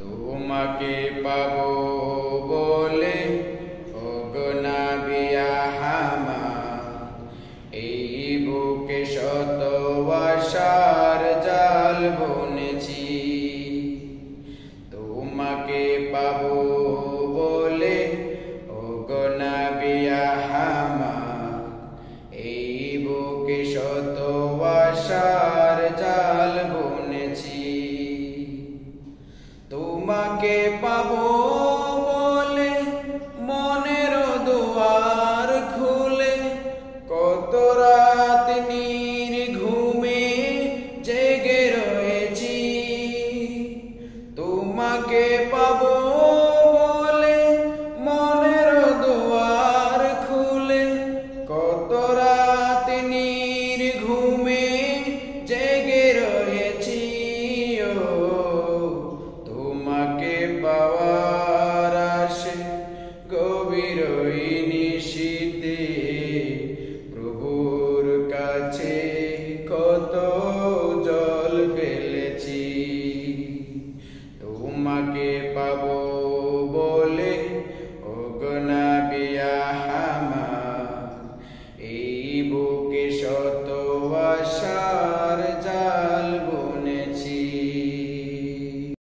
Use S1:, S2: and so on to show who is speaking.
S1: তোমাকে পাবো বলে ওগো নবী আহমদ, এই বুকে শত আশার জাল বুনেছি। তোমাকে পাবো বলে ওগো নবী আহমদ, এই বুকে শত আশার জাল বুনেছি। তোমাকে পাবো বলে মনের দুয়ার খুলে কত রাত নির্ঘুমে জেগে রয়েছি। তোমাকে পাবো